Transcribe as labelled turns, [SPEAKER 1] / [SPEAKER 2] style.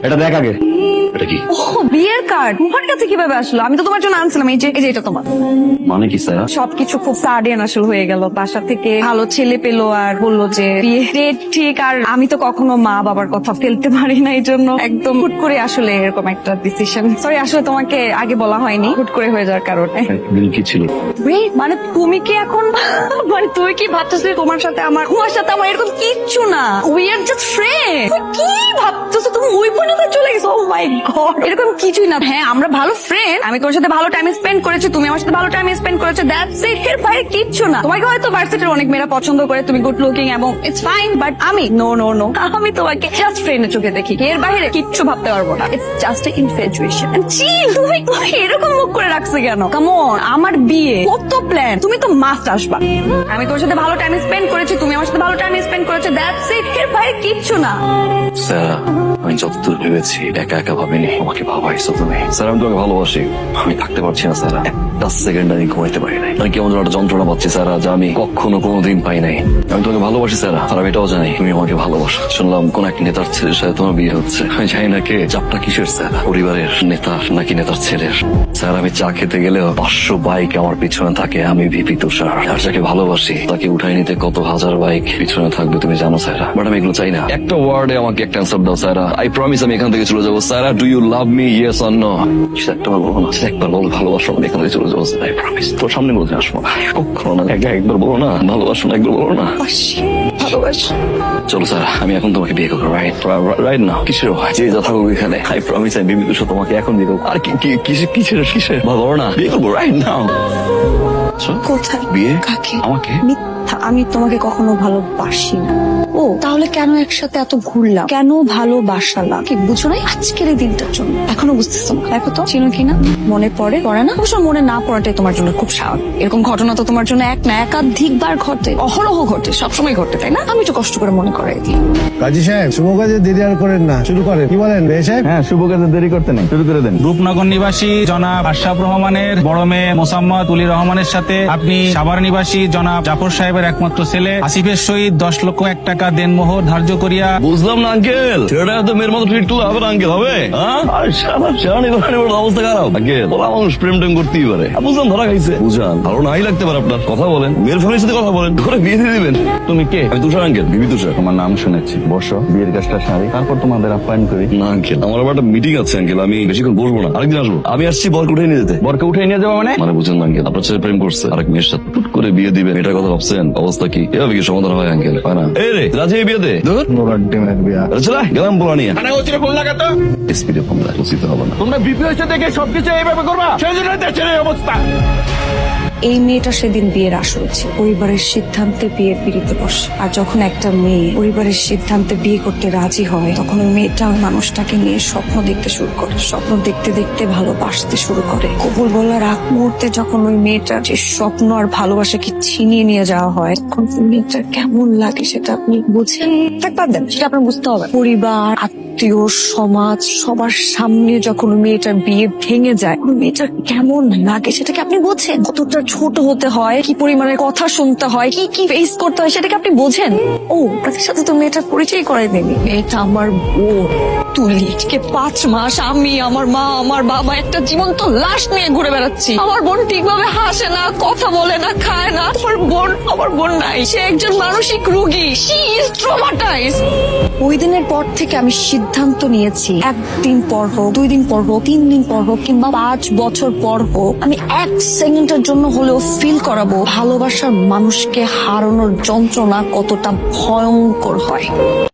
[SPEAKER 1] এটা দেখ আগে। এটা কি?
[SPEAKER 2] ও বিয়ের কার্ড তোমার কাছে কিভাবে আসলো? আমি তো তোমার জন্য আনছিলাম। এই যে এটা তোমার।
[SPEAKER 1] মানে কি স্যার?
[SPEAKER 2] সবকিছু খুব সাডেন আসলে হয়ে গেল। বাসা থেকে ভালো ছেলে পেলো আর বললো যে বিয়ে ডেট ঠিক। আর আমি তো কখনো মা বাবার কথা ফেলতে পারি না, এই জন্য একদম হুট করে আসলে এরকম একটা ডিসিশন। সরি, আসলে তোমাকে আগে বলা হয়নি, হুট করে হয়ে যাওয়ার কারণে।
[SPEAKER 1] কি ছিল?
[SPEAKER 2] মানে তুমি কি এখন মানে তুমি কি ভাবতেছো তোমার সাথে আমার এরকম কিচ্ছু না, উই আর জাস্ট ফ্রেন্ড। কি ভাবতেছো তুমি? ওই পর্যন্ত চলে গেছো? ও মাই গড, এরকম কিছুই না। হ্যাঁ, আমরা ভালো ফ্রেন্ড, আমি তোমার সাথে ভালো টাইম স্পেন্ড করেছি, তুমি আমার সাথে ভালো টাইম স্পেন্ড করেছো, দ্যাটস ইট। এর বাইরে কিচ্ছু না। তোমাকে হয়তো ভার্সিটির অনেক মেয়েরা পছন্দ করে, তুমি গুড লুকিং এবং ইটস ফাইন, বাট আমি নো, আমি তোমাকে জাস্ট ফ্রেন্ডের চোখে দেখি, এর বাইরে কিচ্ছু ভাবতে পারবো না। It's just a infatuation. তুমি এরকম মুখ করে রাখছো কেন? কাম অন, আমার বিয়ে কত প্ল্যান, তুমি তো মাস্ট আসবা। আমি তোমার সাথে ভালো টাইম স্পেন্ড করেছি, তুমি আমার সাথে ভালো টাইম স্পেন্ড করেছো, দ্যাটস ইট। এর বাইরে কিচ্ছু না।
[SPEAKER 1] স্যার আমি যতদূর ভেবেছি একা একা ভাবিনি, আমাকে ভাবাইছো তুমি। স্যার আমি তোমাকে ভালোবাসি, আমি থাকতে পারছি না স্যার, একটা সেকেন্ড আমি ঘুমাইতে পারি নাই। আমি কেমন একটা যন্ত্রণা পাচ্ছি স্যার, যা আমি কখনো কোনোদিন পাই নাই। আমি তোমাকে ভালোবাসি স্যার, আর আমি এটাও জানি তুমি আমাকে ভালোবাসো। শুনলাম কোন এক নেতার ছেলের সাথে তোমার বিয়ে হচ্ছে, আমি জানি না কে চাপটা কিসের স্যার, পরিবারের নেতার নাকি নেতার ছেলের। স্যার আমি চা খেতে গেলেও 500 বাইক আমার পিছনে থাকে, আমি ভিপি তুষার। আর যাকে ভালোবাসি তাকে উঠাই নিতে কত হাজার বাইক পিছনে থাকবে তুমি জানো স্যার, বাট আমি এগুলো চাই না। একটা ওয়ার্ডে আমাকে একটা অ্যান্সার দাও স্যার, আই প্রমিস আমি এখান থেকে চলে যাবো sir. Do you love me, yes or no? একটা বলো না, একবার বলো ভালোবাসো, আমি এখান থেকে চলে যাবো স্যার, আই প্রমিস। তোর সামনে বলতে আসবো না কখনো না, একবার বলো না ভালোবাসো না, একবার বলো না ভালোবাসো। চলো স্যার, আমি এখন তোমাকে বিয়ে করবো, রাইট না? কিসের যে যা থাকুক এখানে, আই প্রমিস আমি বিবি তুষার তোমাকে এখন বিয়ে করবো। আর কিসের বলো না, বিয়ে করবো রাইট নাও।
[SPEAKER 2] কোথায়
[SPEAKER 1] বিয়ে?
[SPEAKER 2] কাকে?
[SPEAKER 1] আমাকে?
[SPEAKER 2] মিথ্যা, আমি তোমাকে কখনো ভালোবাসি না। ও তাহলে কেন একসাথে এত ঘুরলাম, কেন ভালোবাসালাম? কি বুঝো নাই আজকের এই দিনটার জন্য? এখনো বুঝতেছো না? দেখো তো চিনো কিনা, মনে পড়ে না? অবশ্য মনে না পড়াটাই তোমার জন্য খুব স্বাভাবিক। এরকম ঘটনা তো তোমার জন্য এক না একাধিকবার ঘটে, অহরহ ঘটে, সবসময় ঘটে, তাই না? আমি একটু কষ্ট করে মনে করাই দিই।
[SPEAKER 3] কাজী সাহেব, শুভ কাজে দেরি আর করেন না, শুরু করেন। কি বলেন বে সাহেব?
[SPEAKER 4] হ্যাঁ, শুভ কাজে দেরি করতে নেই, শুরু করে দেন। রূপনগর নিবাসী জনাব আশরাফ রহমানের বড় মেয়ে মোসাম্মদ উলি রহমানের সাথে আপনি সাভার নিবাসী জনাব জাফর সাহেবের একমাত্র ছেলে আসিফের সহিত 10,01,000 টাকা দেনমোহর ধার্য করিয়া।
[SPEAKER 1] বুঝলাম না আঙ্কেল, ছেলেটা তো মেয়ের মতো ট্রিট করলে হবে না আঙ্কেল, হবে? অবস্থা খারাপ আঙ্কেল, বলা মানুষ প্রেম টেম করতেই পারে। বুঝলাম ধরা খাইছে, বুঝান ভালো নাই লাগতে পারে আপনার, কথা বলেন, মেয়ের ফ্যামিলির সাথে কথা বলেন, করে বিয়ে দিয়ে দিবেন।
[SPEAKER 4] তুমি কে?
[SPEAKER 1] আমি তুষার আঙ্কেল, বিবি তুষার।
[SPEAKER 4] তোমার নাম শুনেছি, বসো, বিয়ের কাজটা সারি, তারপর তোমাদের আপ্যায়ন করি।
[SPEAKER 1] না আঙ্কেল, আমার আবার একটা মিটিং আছে আঙ্কেল, আমি বেশিক্ষণ বসবো না, আরেকদিন আসবো। আমি আসছি বরকে উঠে নিয়ে যেতে।
[SPEAKER 4] বরকে উঠে নিয়ে যাবো মানে?
[SPEAKER 1] মানে বুঝেন না আঙ্কেল, আপনার ছেলে প্রেম করছে আরেক মেয়ের সাথে, হুট করে বিয়ে দিবেন, এটার কথা ভাবছেন? অবস্থা কি এভাবে কি সমাধান হয় আঙ্কেল? হয় না? এই রে রাজি এই বিয়েতে চলে গেলাম বলা নিয়ে স্পিডে ফোন দেয়, উচিত হবে না।
[SPEAKER 4] তোমরা বিপি হয়েছে দেখে সবকিছু এইভাবে করবা, সেই জন্য দেশের এই অবস্থা।
[SPEAKER 2] এই মেয়েটা সেদিন বিয়ের আসর ছিল, পরিবারের সিদ্ধান্তে বিয়ের পিড়িতে বসে। আর যখন একটা মেয়ে পরিবারের সিদ্ধান্তে বিয়ে করতে রাজি হয়, তখন ওই মেয়েটা ওই মানুষটাকে নিয়ে স্বপ্ন দেখতে শুরু করে, স্বপ্ন দেখতে দেখতে ভালোবাসতে শুরু করে। কবুল বলার আগ মুহূর্তে যখন ওই মেয়েটা যে স্বপ্ন আর ভালোবাসাকে ছিনিয়ে নিয়ে যাওয়া হয়, তখন ওই মেয়েটার কেমন লাগে সেটা আপনি বুঝেন? বাদ দেন, সেটা আপনার বুঝতে হবে। পরিবার, আত্মীয়, সমাজ, সবার সামনে যখন ওই মেয়েটার বিয়ে ভেঙে যায়, ওই মেয়েটার কেমন লাগে সেটাকে আপনি বোঝেন? কতটা ছোট হতে হয়, কি পরিমাণের কথা শুনতে হয়, কি কি ফেস করতে হয় সেটাকে আপনি বোঝেন? ও তাদের সাথে তো মেয়েটার পরিচয় করাই দেনি। মেয়েটা আমার বোন তুলি, 5 মাস আমি, আমার মা, আমার বাবা একটা জীবন্ত লাশ নিয়ে ঘুরে বেড়াচ্ছি। আমার বোন ঠিকভাবে হাসে না, কথা বলে না, খায় না। আমার বোন নাই, সে একজন মানসিক রোগী, শি ইজ ট্রমাটাইজড। ওই দিনের পর থেকে আমি সিদ্ধান্ত নিয়েছি, 1 দিন পর হোক, 2 দিন পর হোক, 3 দিন পর হোক, কিংবা 5 বছর পর হোক, আমি 1 সেকেন্ডের জন্য হলেও ফিল করাবো ভালোবাসার মানুষকে হারানোর যন্ত্রণা কতটা ভয়ঙ্কর হয়।